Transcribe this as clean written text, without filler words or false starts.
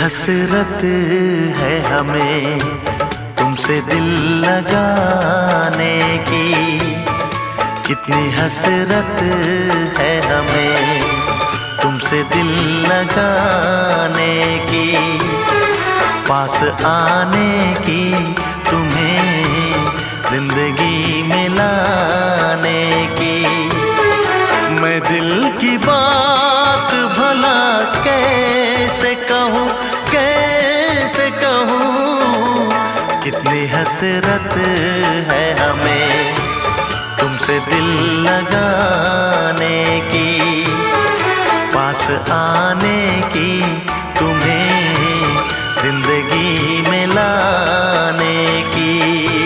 हसरत है हमें तुमसे दिल लगाने की, कितनी हसरत है हमें तुमसे दिल लगाने की, पास आने की, तुम्हें जिंदगी में लाने की। मैं दिल की बात भला कैसे कहूँ, कैसे कहूँ, कितनी हसरत है हमें तुमसे दिल लगाने की, पास आने की।